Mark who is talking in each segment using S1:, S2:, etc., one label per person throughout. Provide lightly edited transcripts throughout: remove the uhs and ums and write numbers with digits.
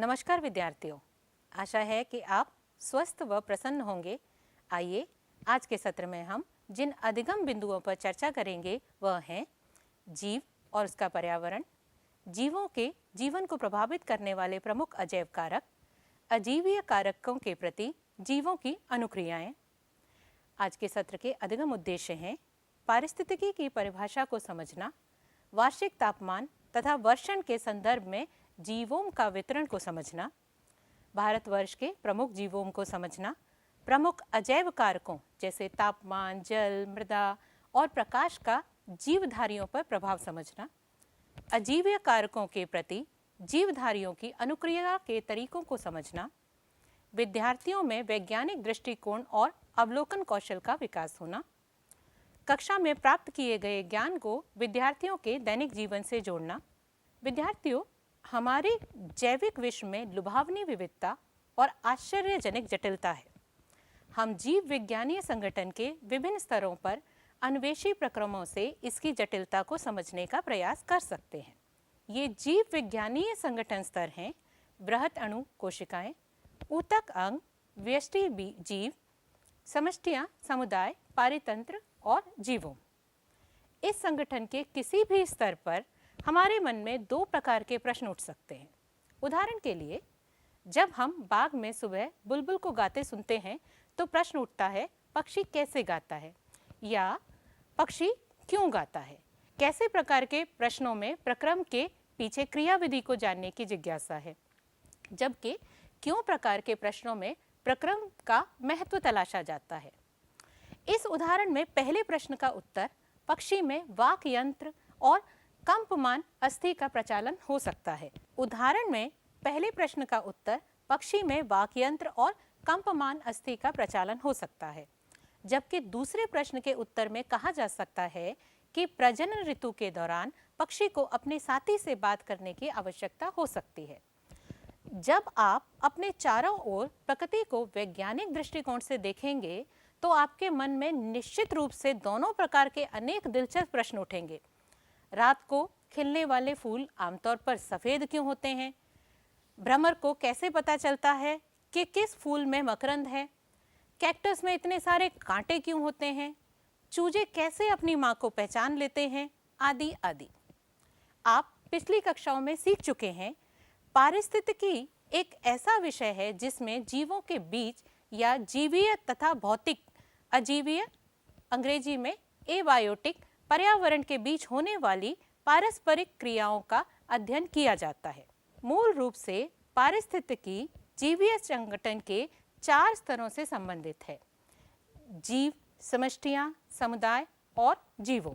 S1: नमस्कार विद्यार्थियों, आशा है कि आप स्वस्थ व प्रसन्न होंगे। आइए आज के सत्र में हम जिन अधिगम बिंदुओं पर चर्चा करेंगे वह हैं जीव और उसका पर्यावरण, जीवों के जीवन को प्रभावित करने वाले प्रमुख अजैव कारक, अजीवीय कारकों के प्रति जीवों की अनुक्रियाएं। आज के सत्र के अधिगम उद्देश्य हैं पारिस्थितिकी की परिभाषा को समझना, वार्षिक तापमान तथा वर्षण के संदर्भ में जीवों का वितरण को समझना, भारतवर्ष के प्रमुख जीवों को समझना, प्रमुख अजैव कारकों जैसे तापमान, जल, मृदा और प्रकाश का जीवधारियों पर प्रभाव समझना, अजीवीय कारकों के प्रति जीवधारियों की अनुक्रिया के तरीकों को समझना, विद्यार्थियों में वैज्ञानिक दृष्टिकोण और अवलोकन कौशल का विकास होना, कक्षा में प्राप्त किए गए ज्ञान को विद्यार्थियों के दैनिक जीवन से जोड़ना। विद्यार्थियों, हमारे जैविक विश्व में लुभावनी विविधता और आश्चर्यजनक जटिलता है। हम जीव विज्ञानीय संगठन के विभिन्न स्तरों पर अन्वेषी प्रक्रमों से इसकी जटिलता को समझने का प्रयास कर सकते हैं। ये जीव विज्ञानीय संगठन स्तर हैं: बृहत अणु कोशिकाएं, ऊतक अंग, व्यष्टि जीव, समष्टियां, समुदाय, पारितंत्र और जीवों। इस संगठन के किसी भी स्तर पर हमारे मन में दो प्रकार के प्रश्न उठ सकते हैं। उदाहरण के लिए, जब हम बाग में सुबह बुलबुल को गाते सुनते हैं तो प्रश्न उठता है, पक्षी कैसे गाता है या पक्षी क्यों गाता है। कैसे प्रकार के प्रश्नों में प्रक्रम के पीछे क्रियाविधि को जानने की जिज्ञासा है, जबकि क्यों प्रकार के प्रश्नों में प्रक्रम का महत्व तलाशा जाता है। इस उदाहरण में पहले प्रश्न का उत्तर पक्षी में वाक यंत्र और कंपमान अस्थि का प्रचालन हो सकता है। उदाहरण में पहले प्रश्न का उत्तर पक्षी में वाक यंत्र और कंपमान अस्थि का प्रचालन हो सकता है, जबकि दूसरे प्रश्न के उत्तर में कहा जा सकता है कि प्रजनन ऋतु के दौरान पक्षी को अपने साथी से बात करने की आवश्यकता हो सकती है। जब आप अपने चारों ओर प्रकृति को वैज्ञानिक दृष्टिकोण से देखेंगे तो आपके मन में निश्चित रूप से दोनों प्रकार के अनेक दिलचस्प प्रश्न उठेंगे। रात को खिलने वाले फूल आमतौर पर सफ़ेद क्यों होते हैं? भ्रमर को कैसे पता चलता है कि किस फूल में मकरंद है? कैक्टस में इतने सारे कांटे क्यों होते हैं? चूजे कैसे अपनी माँ को पहचान लेते हैं? आदि आदि। आप पिछली कक्षाओं में सीख चुके हैं, पारिस्थितिकी एक ऐसा विषय है जिसमें जीवों के बीच या जीवीय तथा भौतिक, अजीवीय अंग्रेजी में एबायोटिक, पर्यावरण के बीच होने वाली पारस्परिक क्रियाओं का अध्ययन किया जाता है। मूल रूप से पारिस्थितिकी जीवीय संगठन के 4 स्तरों से संबंधित है: जीव, समष्टियां, समुदाय और जीवों।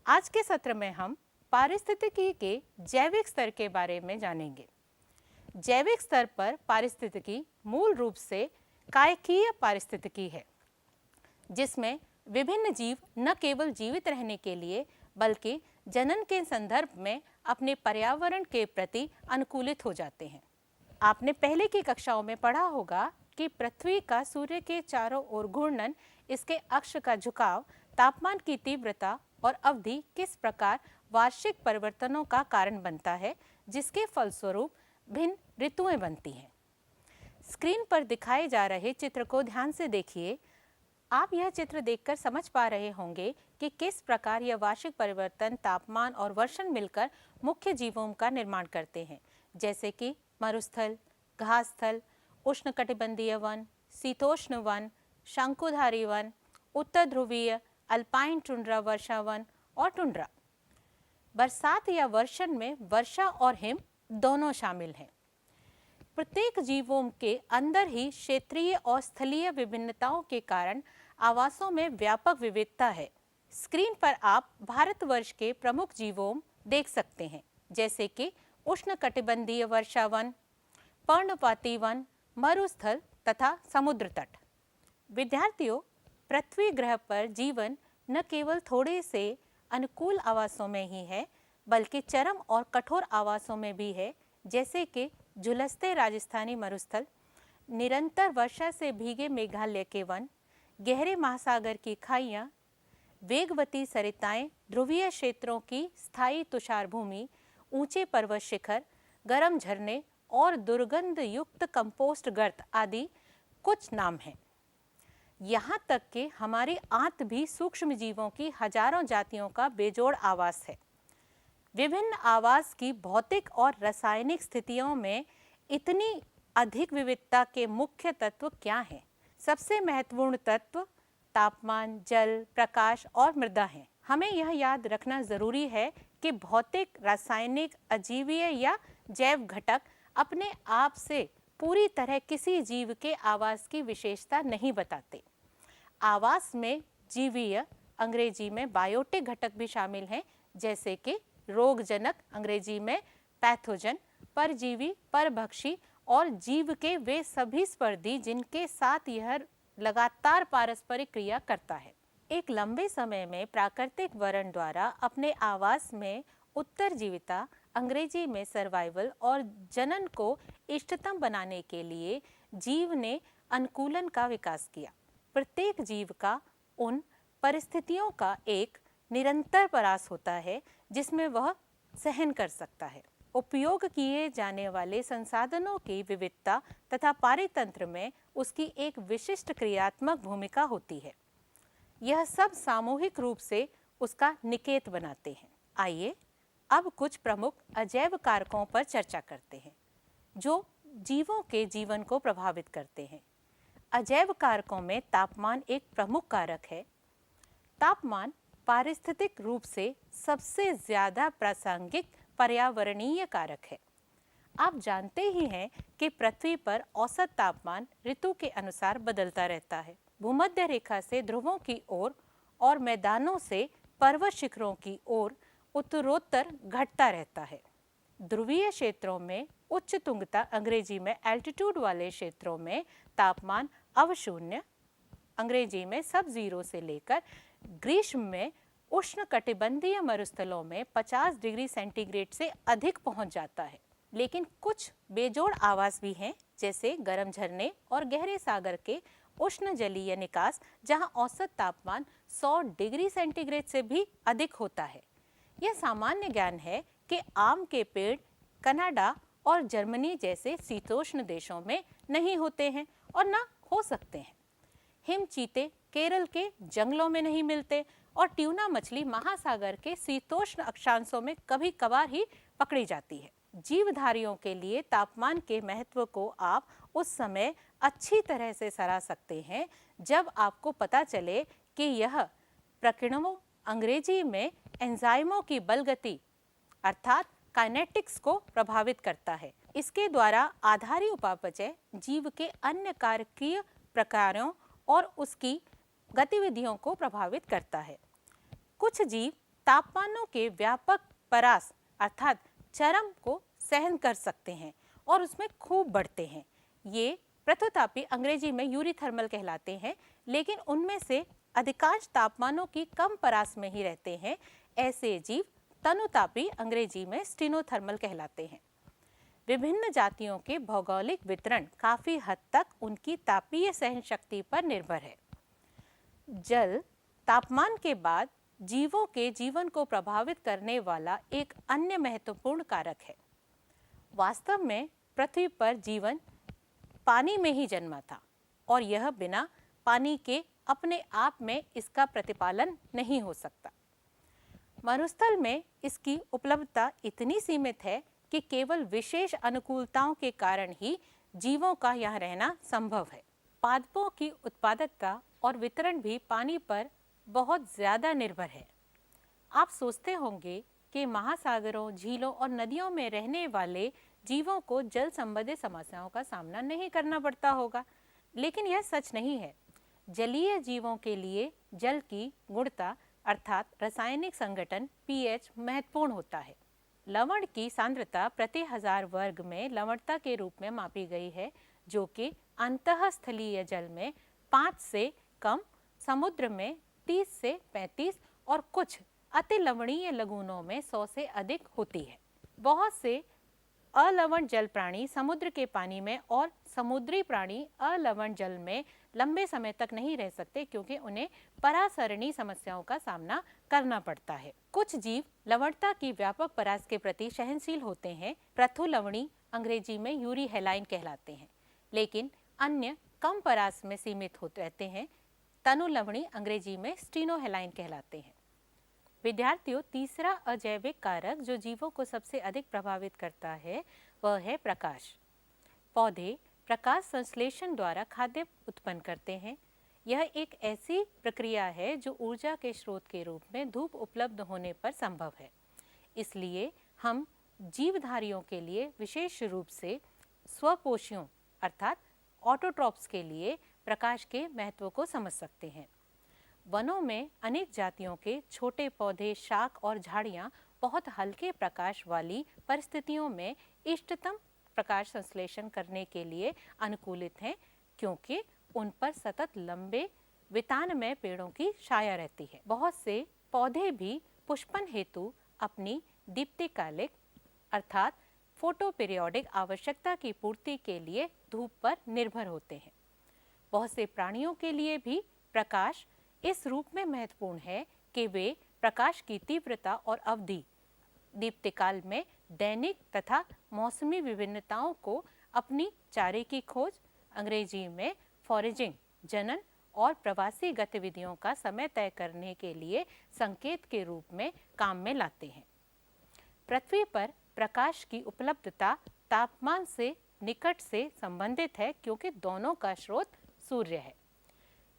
S1: आज के सत्र में हम पारिस्थितिकी के जैविक स्तर के बारे में जानेंगे। जैविक स्तर पर पारिस्थितिकी मूल रूप से कायकीय पारिस्थितिकी है, जिसमें विभिन्न जीव न केवल जीवित रहने के लिए बल्कि जनन के संदर्भ में अपने पर्यावरण के प्रति अनुकूलित हो जाते हैं। आपने पहले की कक्षाओं में पढ़ा होगा कि पृथ्वी का सूर्य के चारों ओर घूर्णन, इसके अक्ष का झुकाव, तापमान की तीव्रता और अवधि किस प्रकार वार्षिक परिवर्तनों का कारण बनता है, जिसके फलस्वरूप भिन्न ऋतुएं बनती हैं। स्क्रीन पर दिखाए जा रहे चित्र को ध्यान से देखिए। आप यह चित्र देखकर समझ पा रहे होंगे कि किस प्रकार यह वार्षिक परिवर्तन, तापमान और वर्षण मिलकर मुख्य जीवों का निर्माण करते हैं, जैसे कि मरुस्थल, घासस्थल, उष्णकटिबंधीय वन, शीतोष्ण वन, शंकुधारी वन, उत्तर ध्रुवीय, अल्पाइन टुंड्रा वर्षा वन और टुंड्रा। बरसात या वर्षण में वर्षा और हिम दोनों शामिल हैं। प्रत्येक जीवों के अंदर ही क्षेत्रीय और स्थलीय विभिन्नताओं के कारण आवासों में व्यापक विविधता है। स्क्रीन पर आप भारतवर्ष के प्रमुख जीवों देख सकते हैं, जैसे कि उष्णकटिबंधीय वर्षा वन, पर्णपाती वन, मरुस्थल तथा समुद्र तट। विद्यार्थियों, पृथ्वी ग्रह पर जीवन न केवल थोड़े से अनुकूल आवासों में ही है, बल्कि चरम और कठोर आवासों में भी है, जैसे कि झुलसते राजस्थानी मरुस्थल, निरंतर वर्षा से भीगे मेघालय के वन, गहरे महासागर की खाइयाँ, वेगवती सरिताएं, ध्रुवीय क्षेत्रों की स्थायी तुषार भूमि, ऊंचे पर्वत शिखर, गर्म झरने और दुर्गंध युक्त कंपोस्ट गर्त आदि कुछ नाम हैं। यहाँ तक कि हमारी आंत भी सूक्ष्म जीवों की हजारों जातियों का बेजोड़ आवास है। विभिन्न आवास की भौतिक और रासायनिक स्थितियों में इतनी अधिक विविधता के मुख्य तत्व क्या हैं? सबसे महत्वपूर्ण तत्व तापमान, जल, प्रकाश और मृदा हैं। हमें यह याद रखना जरूरी है कि भौतिक, रासायनिक, अजीवीय या जैव घटक अपने आप से पूरी तरह किसी जीव के आवास की विशेषता नहीं बताते। आवास में जीवीय, अंग्रेजी में बायोटिक घटक भी शामिल हैं, जैसे कि रोगजनक, अंग्रेजी में पैथोजन, परजीवी, परभक्षी और जीव के वे सभी स्पर्धी जिनके साथ यह लगातार पारस्परिक क्रिया करता है। एक लंबे समय में प्राकृतिक वर्ण द्वारा अपने आवास में उत्तरजीविता, अंग्रेजी में सर्वाइवल और जनन को इष्टतम बनाने के लिए जीव ने अनुकूलन का विकास किया। प्रत्येक जीव का उन परिस्थितियों का एक निरंतर प्रयास होता है जिसमें वह सहन कर सकता है। उपयोग किए जाने वाले संसाधनों की विविधता तथा पारितंत्र में उसकी एक विशिष्ट क्रियात्मक भूमिका होती है। यह सब सामूहिक रूप से उसका निकेत बनाते हैं। आइए अब कुछ प्रमुख अजैव कारकों पर चर्चा करते हैं जो जीवों के जीवन को प्रभावित करते हैं। अजैव कारकों में तापमान एक प्रमुख कारक है। तापमान पारिस्थितिक रूप से सबसे ज्यादा प्रासंगिक पर्यावरणीय कारक है। आप जानते ही हैं कि पृथ्वी पर औसत तापमान ऋतु के अनुसार बदलता रहता है। भूमध्य रेखा से ध्रुवों की ओर और मैदानों से पर्वत शिखरों की ओर उत्तरोत्तर घटता रहता है। ध्रुवीय क्षेत्रों में उच्च तुंगता, अंग्रेजी में एल्टीट्यूड वाले क्षेत्रों में तापमान अवशून्य, अंग्रेजी में सब जीरो से लेकर ग्रीष्म में उष्णकटिबंधीय मरुस्थलों में 50 डिग्री सेंटीग्रेड से अधिक पहुंच जाता है। लेकिन कुछ बेजोड़ आवास भी हैं, जैसे गर्म झरने और गहरे सागर के उष्ण जलीय निकास, जहां औसत तापमान 100 डिग्री सेंटीग्रेड से भी अधिक होता है। यह सामान्य ज्ञान है कि आम के पेड़ कनाडा और जर्मनी जैसे शीतोष्ण देशों में नहीं होते हैं और न हो सकते हैं। हिम चीते केरल के जंगलों में नहीं मिलते और ट्यूना मछली महासागर के शीतोष्ण अक्षांशों में कभी कभार ही पकड़ी जाती है। जीवधारियों के लिए तापमान के महत्व को आप उस समय अच्छी तरह से सराह सकते हैं जब आपको पता चले कि यह प्रकीर्णों, अंग्रेजी में एंजाइमों की बलगति अर्थात काइनेटिक्स को प्रभावित करता है। इसके द्वारा आधारी उपापचय जीव के अन्य कार्यकीय प्रकारों और उसकी गतिविधियों को प्रभावित करता है। कुछ जीव तापमानों के व्यापक परास अर्थात चरम को सहन कर सकते हैं और उसमें खूब बढ़ते हैं। ये प्रथोतापी, अंग्रेजी में यूरीथर्मल कहलाते हैं, लेकिन उनमें से अधिकांश तापमानों की कम परास में ही रहते हैं। ऐसे जीव तनुतापी, अंग्रेजी में स्टीनोथर्मल कहलाते हैं। विभिन्न जातियों के भौगोलिक वितरण काफी हद तक उनकी तापीय सहन शक्ति पर निर्भर है। जल तापमान के बाद जीवों के जीवन को प्रभावित करने वाला एक अन्य महत्वपूर्ण कारक है। वास्तव में पृथ्वी पर जीवन पानी में ही जन्मा था और यह बिना पानी के अपने आप में इसका प्रतिपालन नहीं हो सकता। मरुस्थल में इसकी उपलब्धता इतनी सीमित है कि केवल विशेष अनुकूलताओं के कारण ही जीवों का यहाँ रहना संभव है। पादपों की उत्पादकता और वितरण भी पानी पर बहुत ज्यादा निर्भर है। आप सोचते होंगे कि महासागरों, झीलों और नदियों में रहने वाले जीवों को जल संबंधी समस्याओं का सामना नहीं करना पड़ता होगा, लेकिन यह सच नहीं है। जलीय जीवों के लिए जल की गुणता अर्थात रासायनिक संगठन पीएच महत्वपूर्ण होता है। लवण की सांद्रता प्रति 1000 वर्ग में लवणता के रूप में मापी गई है, जो कि अंतःस्थलीय जल में 5 से कम, समुद्र में 30 से 35 और कुछ अति लवणीय लगूनों में 100 से अधिक होती है। बहुत से अलवण जल प्राणी समुद्र के पानी में और समुद्री प्राणी अलवण जल में लंबे समय तक नहीं रह सकते, क्योंकि उन्हें परासरणी समस्याओं का सामना करना पड़ता है। कुछ जीव लवणता की व्यापक परास के प्रति सहनशील होते हैं। प्रथु लवणी अंग्रेजी में यूरी हेलाइन कहलाते हैं, लेकिन अन्य कम परास में सीमित होते रहते हैं। तनु लवणी अंग्रेजी में स्टीनोहेलाइन कहलाते हैं। विद्यार्थियों, तीसरा अजैविक कारक जो जीवों को सबसे अधिक प्रभावित करता है वह है प्रकाश। पौधे प्रकाश संश्लेषण द्वारा खाद्य उत्पन्न करते हैं। यह एक ऐसी प्रक्रिया है जो ऊर्जा के स्रोत के रूप में धूप उपलब्ध होने पर संभव है। इसलिए हम जीवधारियों के लिए, विशेष रूप से स्वपोषियों अर्थात ऑटोट्रॉप्स के लिए प्रकाश के महत्व को समझ सकते हैं। वनों में अनेक जातियों के छोटे पौधे, शाक और झाड़ियाँ बहुत हल्के प्रकाश वाली परिस्थितियों में इष्टतम प्रकाश संश्लेषण करने के लिए अनुकूलित हैं, क्योंकि उन पर सतत लंबे वितानमय पेड़ों की छाया रहती है। बहुत से पौधे भी पुष्पन हेतु अपनी दीप्तिकालिक अर्थात फोटो पीरियोडिक आवश्यकता की पूर्ति के लिए धूप पर निर्भर होते हैं। बहुत से प्राणियों के लिए भी प्रकाश इस रूप में महत्वपूर्ण है कि वे प्रकाश की तीव्रता और अवधि, दीप्तिकाल में दैनिक तथा मौसमी विभिन्नताओं को अपनी चारे की खोज, अंग्रेजी में फॉरेजिंग, जनन और प्रवासी गतिविधियों का समय तय करने के लिए संकेत के रूप में काम में लाते हैं। पृथ्वी पर प्रकाश की उपलब्धता तापमान से निकट से संबंधित है, क्योंकि दोनों का स्रोत सूर्य है।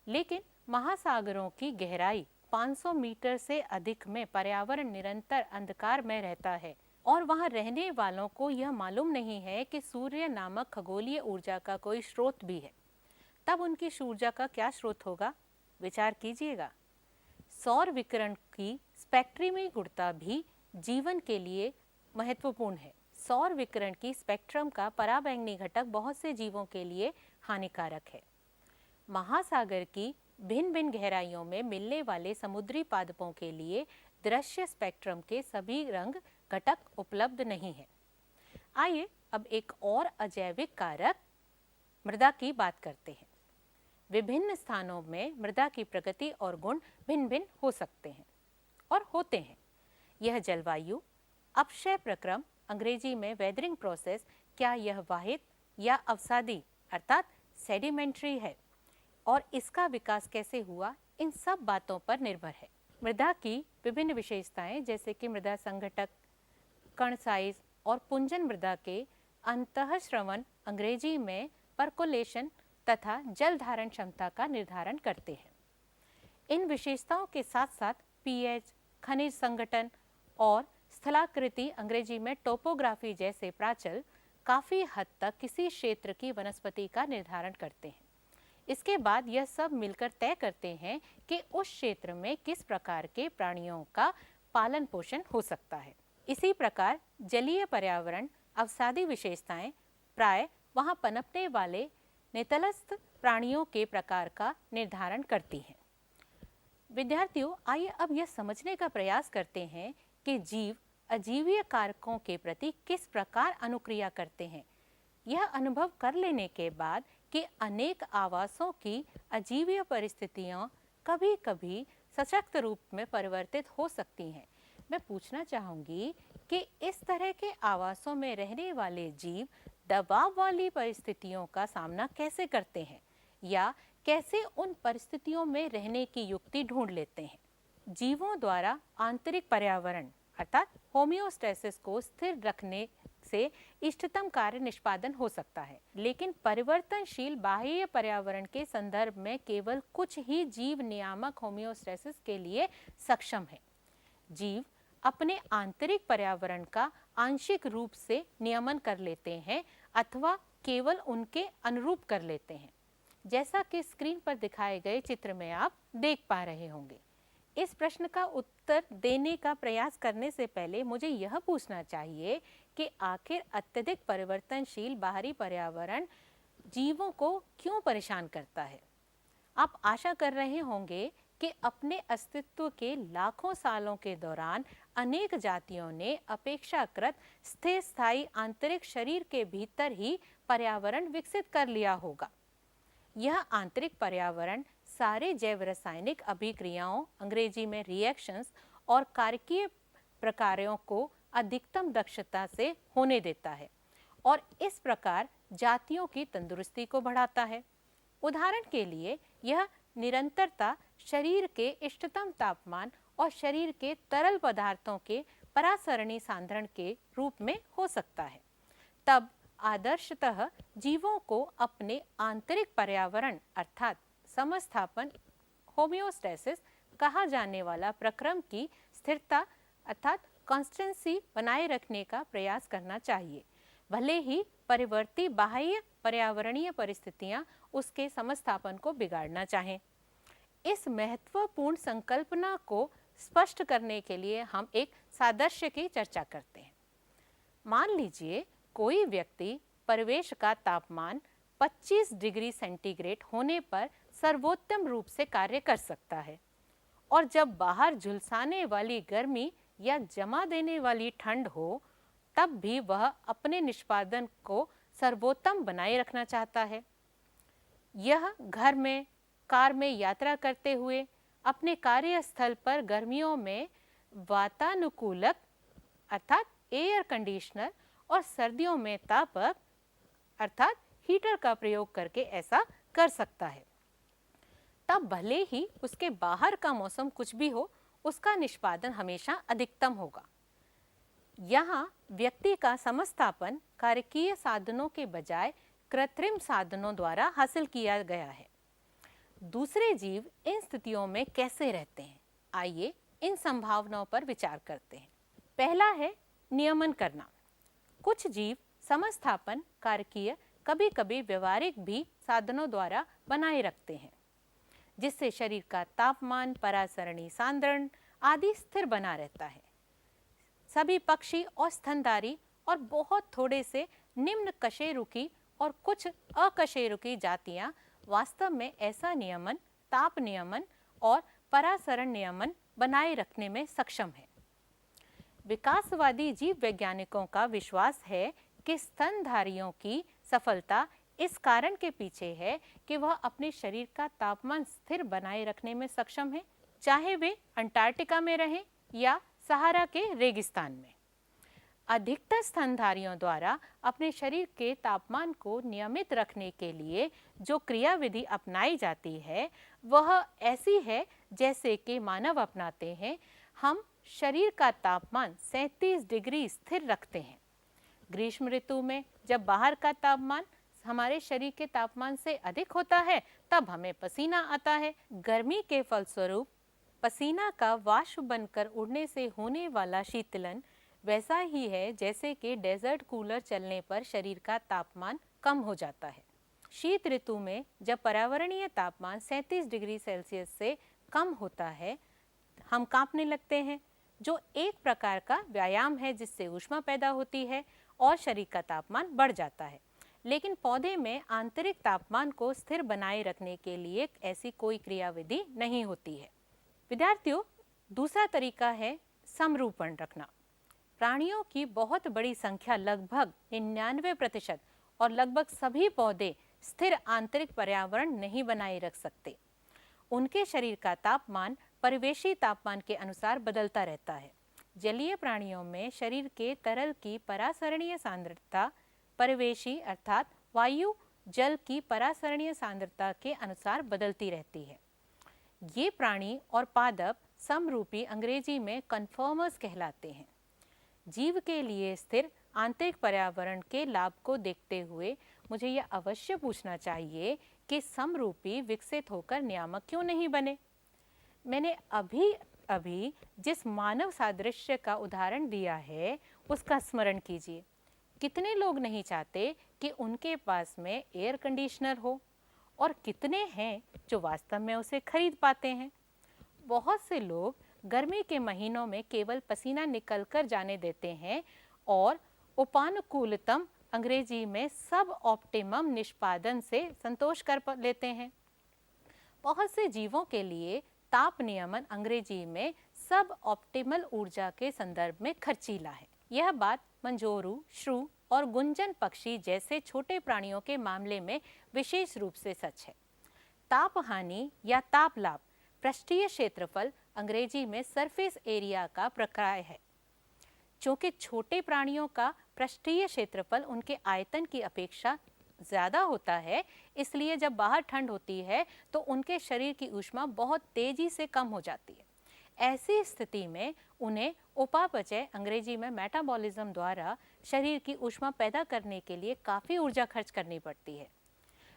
S1: लेकिन महासागरों की गहराई 500 मीटर से अधिक में पर्यावरण निरंतर अंधकार में रहता है और वहां रहने वालों को यह मालूम नहीं है कि सूर्य नामक खगोलीय ऊर्जा का कोई स्रोत भी है। तब उनकी ऊर्जा का क्या स्रोत होगा? विचार कीजिएगा। सौर विकिरण की स्पेक्ट्रमी गुणता भी जीवन के लिए महत्वपूर्ण है। सौर विकिरण की स्पेक्ट्रम का पराबैंगनी घटक बहुत से जीवों के लिए हानिकारक है। महासागर की भिन्न भिन्न गहराइयों में मिलने वाले समुद्री पादपों के लिए दृश्य स्पेक्ट्रम के सभी रंग घटक उपलब्ध नहीं है। आइए अब एक और अजैविक कारक मृदा की बात करते हैं। विभिन्न स्थानों में मृदा की प्रगति और गुण भिन्न भिन्न हो सकते हैं और होते हैं। यह जलवायु, अपक्षय प्रक्रम, अंग्रेजी में वेदरिंग प्रोसेस, क्या यह वाहित या अवसादी अर्थात सेडिमेंट्री है और इसका विकास कैसे हुआ, इन सब बातों पर निर्भर है। मृदा की विभिन्न विशेषताएं जैसे कि मृदा संघटक, कण साइज और पुंजन मृदा के अंतःश्रवण, अंग्रेजी में परकोलेशन तथा जल धारण क्षमता का निर्धारण करते हैं। इन विशेषताओं के साथ साथ पीएच, खनिज संगठन और स्थलाकृति, अंग्रेजी में टोपोग्राफी जैसे प्राचल काफी हद तक किसी क्षेत्र की वनस्पति का निर्धारण करते हैं। इसके बाद यह सब मिलकर तय करते हैं कि उस क्षेत्र में किस प्रकार के प्राणियों का पालन पोषण हो सकता है। इसी प्रकार जलीय पर्यावरण अवसादी विशेषताएं प्राय वहां पनपने वाले नितलस्थ प्राणियों के प्रकार का निर्धारण करती हैं। विद्यार्थियों, आइए अब यह समझने का प्रयास करते हैं कि जीव अजीवीय कारकों के प्रति किस प्रकार अनुक्रिया करते हैं। यह अनुभव कर लेने के बाद कि अनेक आवासों की अजीवीय परिस्थितियां कभी कभी सशक्त रूप में परिवर्तित हो सकती हैं, मैं पूछना चाहूँगी कि इस तरह के आवासों में रहने वाले जीव दबाव वाली परिस्थितियों का सामना कैसे करते हैं या कैसे उन परिस्थितियों में रहने की युक्ति ढूंढ लेते हैं। जीवों द्वारा आंतरिक पर्यावरण अर्थात होमियोस्टेसिस को स्थिर रखने से इष्टतम कार्य निष्पादन हो सकता है, लेकिन परिवर्तनशील बाह्य पर्यावरण के संदर्भ में केवल कुछ ही जीव नियामक होमियोस्टेसिस के लिए सक्षम है। जीव अपने आंतरिक पर्यावरण का आंशिक रूप से नियमन कर लेते हैं अथवा केवल उनके अनुरूप कर लेते हैं, जैसा कि स्क्रीन पर दिखाए गए चित्र में आप देख पा रहे होंगे। इस प्रश्न का उत्तर देने का प्रयास करने से पहले मुझे यह पूछना चाहिए कि आखिर अत्यधिक परिवर्तनशील बाहरी पर्यावरण जीवों को क्यों परेशान करता है। आप आशा कर रहे होंगे कि अपने अस्तित्व के लाखों सालों के दौरान अनेक जातियों ने अपेक्षाकृत स्थिर स्थायी आंतरिक शरीर के भीतर ही पर्यावरण विकसित कर लिया होगा। यह आंतरिक पर्यावरण सारे जैव रासायनिक अभिक्रियाओं, अंग्रेजी में रिएक्शंस और कारकीय प्रकारों को अधिकतम दक्षता से होने देता है और इस प्रकार जातियों की तंदुरुस्ती को बढ़ाता है। उदाहरण के लिए यह निरंतरता शरीर के इष्टतम तापमान और शरीर के तरल पदार्थों के परासरणी सांद्रण के रूप में हो सकता है। तब आदर्शतः जीवों को अपने आंतरिक पर्यावरण अर्थात समस्थापन होम्योस्टेसिस कहा जाने वाला प्रक्रम की स्थिरता अर्थात कॉन्स्टेंसी बनाए रखने का प्रयास करना चाहिए, भले ही परिवर्ती बाह्य पर्यावरणीय परिस्थितियां उसके समस्थापन को बिगाड़ना चाहें। इस महत्वपूर्ण संकल्पना को स्पष्ट करने के लिए हम एक सादृश्य की चर्चा करते हैं। मान लीजिए कोई व्यक्ति परिवेश का तापमान 25 डिग्री सेंटीग्रेड होने पर सर्वोत्तम रूप से कार्य कर सकता है, और जब बाहर झुलसाने वाली गर्मी या जमा देने वाली ठंड हो तब भी वह अपने निष्पादन को सर्वोत्तम बनाए रखना चाहता है। यह घर में, कार में यात्रा करते हुए, अपने कार्यस्थल पर गर्मियों में वातानुकूलक अर्थात एयर कंडीशनर और सर्दियों में तापक अर्थात हीटर का प्रयोग करके ऐसा कर सकता है। तब भले ही उसके बाहर का मौसम कुछ भी हो, उसका निष्पादन हमेशा अधिकतम होगा। यहाँ व्यक्ति का समस्थापन कार्यकीय साधनों के बजाय कृत्रिम साधनों द्वारा हासिल किया गया है। दूसरे जीव इन स्थितियों में कैसे रहते हैं, आइए इन संभावनाओं पर विचार करते हैं। पहला है नियमन करना। कुछ जीव समस्थापन कार्यकीय कभी कभी व्यवहारिक भी साधनों द्वारा बनाए रखते हैं, जिससे शरीर का तापमान, परासरणी सांद्रण आदि स्थिर बना रहता है। सभी पक्षी और स्तनधारी और बहुत थोड़े से निम्न कशेरुकी और कुछ अकशेरुकी जातियां वास्तव में ऐसा नियमन, ताप नियमन और परासरण नियमन बनाए रखने में सक्षम है। विकासवादी जीव वैज्ञानिकों का विश्वास है कि स्तनधारियों की सफलता इस कारण के पीछे है कि वह अपने शरीर का तापमान स्थिर बनाए रखने में सक्षम है, चाहे वे अंटार्कटिका में रहें या सहारा के रेगिस्तान में। अधिकतर स्तनधारियों द्वारा अपने शरीर के तापमान को नियमित रखने के लिए जो क्रियाविधि अपनाई जाती है वह ऐसी है जैसे कि मानव अपनाते हैं। हम शरीर का तापमान 37 डिग्री स्थिर रखते हैं। ग्रीष्म ऋतु में जब बाहर का तापमान हमारे शरीर के तापमान से अधिक होता है तब हमें पसीना आता है। गर्मी के फलस्वरूप पसीना का वाष्प बनकर उड़ने से होने वाला शीतलन वैसा ही है जैसे कि डेजर्ट कूलर चलने पर शरीर का तापमान कम हो जाता है। शीत ऋतु में जब पर्यावरणीय तापमान 37 डिग्री सेल्सियस से कम होता है हम कांपने लगते हैं, जो एक प्रकार का व्यायाम है जिससे ऊष्मा पैदा होती है और शरीर का तापमान बढ़ जाता है। लेकिन पौधे में आंतरिक तापमान को स्थिर बनाए रखने के लिए ऐसी कोई क्रियाविधि नहीं होती है। विद्यार्थियों, दूसरा तरीका है समरूपण रखना। प्राणियों की बहुत बड़ी संख्या लगभग 99% और लगभग सभी पौधे स्थिर आंतरिक पर्यावरण नहीं बनाए रख सकते। उनके शरीर का तापमान परिवेशी तापमान के अनुसार बदलता रहता है। जलीय प्राणियों में शरीर के तरल की परासरणीय सांद्रता परिवेशी अर्थात वायु जल की परासरणीय सांद्रता के अनुसार बदलती रहती है। ये प्राणी और पादप समरूपी अंग्रेजी में कन्फर्मर्स कहलाते हैं। जीव के लिए स्थिर आंतरिक पर्यावरण के लाभ को देखते हुए मुझे यह अवश्य पूछना चाहिए कि समरूपी विकसित होकर नियामक क्यों नहीं बने। मैंने अभी जिस मानव सादृश्य का उदाहरण दिया है उसका स्मरण कीजिए। कितने लोग नहीं चाहते कि उनके पास में एयर कंडीशनर हो, और कितने हैं जो वास्तव में उसे खरीद पाते हैं। बहुत से लोग गर्मी के महीनों में केवल पसीना निकलकर जाने देते हैं और उपानुकूलतम अंग्रेजी में सब ऑप्टिमम निष्पादन से संतोष कर लेते हैं। बहुत से जीवों के लिए ताप नियमन अंग्रेजी में सब ऑप्टिमल ऊर्जा के संदर्भ में खर्चीला है। यह बात मंजोरू, श्रू और गुंजन पक्षी जैसे छोटे प्राणियों के मामले में विशेष रूप से सच है। ताप हानि या ताप लाभ पृष्ठीय क्षेत्रफल अंग्रेजी में सरफेस एरिया का प्रकाय है। चूँकि छोटे प्राणियों का पृष्ठीय क्षेत्रफल उनके आयतन की अपेक्षा ज़्यादा होता है, इसलिए जब बाहर ठंड होती है तो उनके शरीर की ऊष्मा बहुत तेज़ी से कम हो जाती है। ऐसी स्थिति में उन्हें उपापचय, अंग्रेजी में मेटाबॉलिज्म द्वारा शरीर की ऊष्मा पैदा करने के लिए काफ़ी ऊर्जा खर्च करनी पड़ती है।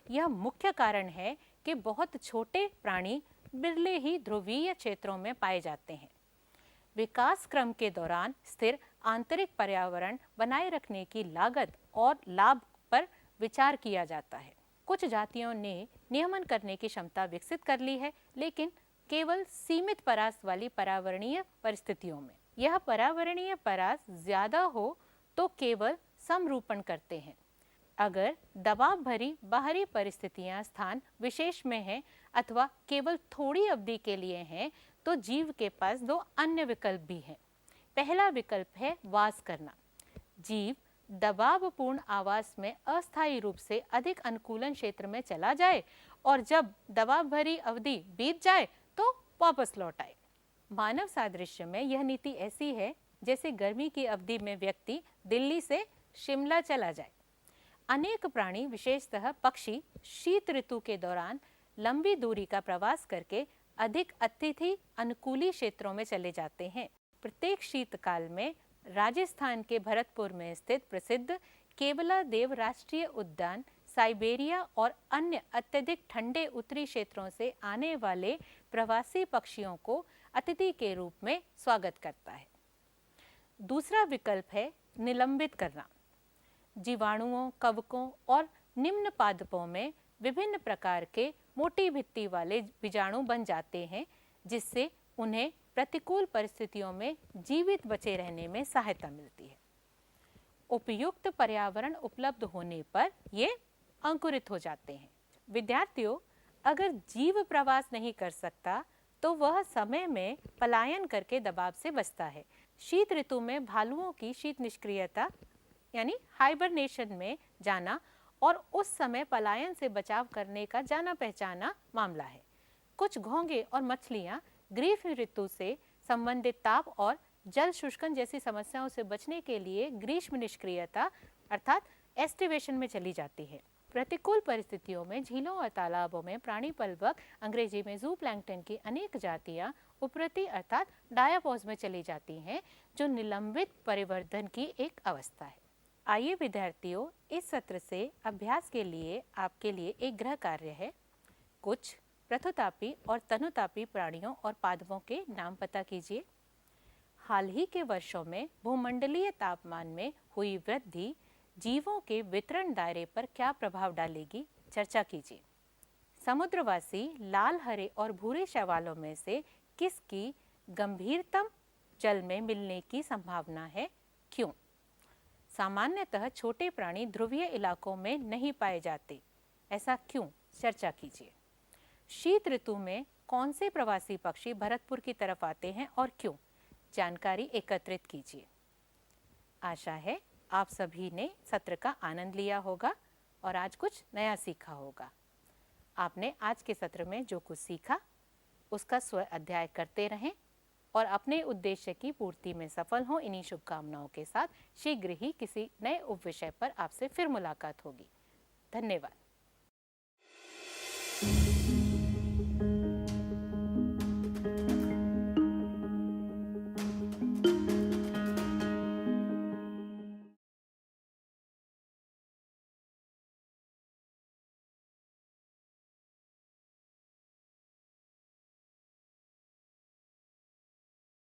S1: यह मुख्य कारण है कि बहुत छोटे प्राणी बिरले ही ध्रुवीय क्षेत्रों में पाए जाते हैं। विकास क्रम के दौरान स्थिर आंतरिक पर्यावरण बनाए रखने की लागत और लाभ पर विचार किया जाता है। कुछ जातियों ने नियमन करने की क्षमता विकसित कर ली है, लेकिन केवल सीमित परास वाली पर्यावरणीय परिस्थितियों में। यह पर्यावरणीय परास ज्यादा हो तो केवल समरूपण करते हैं। अगर दबाव भरी बाहरी परिस्थितियां स्थान विशेष में हैं अथवा केवल थोड़ी अवधि के लिए हैं, तो जीव के पास दो अन्य विकल्प भी हैं। पहला विकल्प है वास करना। जीव दबावपूर्ण आवास में अस्थायी रूप से अधिक अनुकूलन क्षेत्र में चला जाए और जब दबाव भरी अवधि बीत जाए तो वापस लौट आए। मानव सादृश्य में यह नीति ऐसी है जैसे गर्मी की अवधि में व्यक्ति दिल्ली से शिमला चला जाए। अनेक प्राणी, विशेषतः पक्षी, शीत ऋतु के दौरान लंबी दूरी का प्रवास करके अधिक अतिथि अनुकूली क्षेत्रों में चले जाते हैं। प्रत्येक शीतकाल में राजस्थान के भरतपुर में स्थित प्रसिद्ध केवलादेव राष्ट्रीय उद्यान साइबेरिया और अन्य अत्यधिक ठंडे उत्तरी क्षेत्रों से आने वाले प्रवासी पक्षियों को अतिथि के रूप में स्वागत करता है। दूसरा विकल्प है निलंबित करना। जीवाणुओं, कवकों और निम्न पादपों में विभिन्न प्रकार के मोटी भित्ति वाले बीजाणु बन जाते हैं, जिससे उन्हें प्रतिकूल परिस्थितियों में जीवित बचे रहने में सहायता मिलती है। उपयुक्त पर्यावरण उपलब्ध होने पर ये अंकुरित हो जाते हैं। विद्यार्थियों, अगर जीव प्रवास नहीं कर सकता तो वह समय में पलायन करके दबाव से बचता है। शीत ऋतु में भालुओं की शीत निष्क्रियता यानी हाइबरनेशन में जाना और उस समय पलायन से बचाव करने का जाना पहचाना मामला है। कुछ घोंघे और मछलियां ग्रीष्म ऋतु से संबंधित ताप और जल शुष्कन जैसी समस्याओं से बचने के लिए ग्रीष्म निष्क्रियता अर्थात एस्टिवेशन में चली जाती है। प्रतिकूल परिस्थितियों में झीलों और तालाबों में प्राणी पलवक, अंग्रेजी में जू प्लैंकटन की अनेक जातियां उपरती अर्थात डायापॉज में चली जाती हैं, जो निलंबित परिवर्धन की एक अवस्था है। आइए विद्यार्थियों, इस सत्र से अभ्यास के लिए आपके लिए एक गृह कार्य है। कुछ पृथुतापी और तनुतापी प्राणियों और पादपों के नाम पता कीजिए। हाल ही के वर्षों में भूमंडलीय तापमान में हुई वृद्धि जीवों के वितरण दायरे पर क्या प्रभाव डालेगी, चर्चा कीजिए। समुद्रवासी लाल, हरे और भूरे शैवालों में से किसकी गंभीरतम जल में मिलने की संभावना है, क्यों? सामान्यतः छोटे प्राणी ध्रुवीय इलाकों में नहीं पाए जाते, ऐसा क्यों, चर्चा कीजिए। शीत ऋतु में कौन से प्रवासी पक्षी भरतपुर की तरफ आते हैं और क्यों, जानकारी एकत्रित कीजिए। आशा है आप सभी ने सत्र का आनंद लिया होगा और आज कुछ नया सीखा होगा। आपने आज के सत्र में जो कुछ सीखा उसका स्व अध्याय करते रहें और अपने उद्देश्य की पूर्ति में सफल हों। इन्हीं शुभकामनाओं के साथ शीघ्र ही किसी नए उपविषय पर आपसे फिर मुलाकात होगी। धन्यवाद।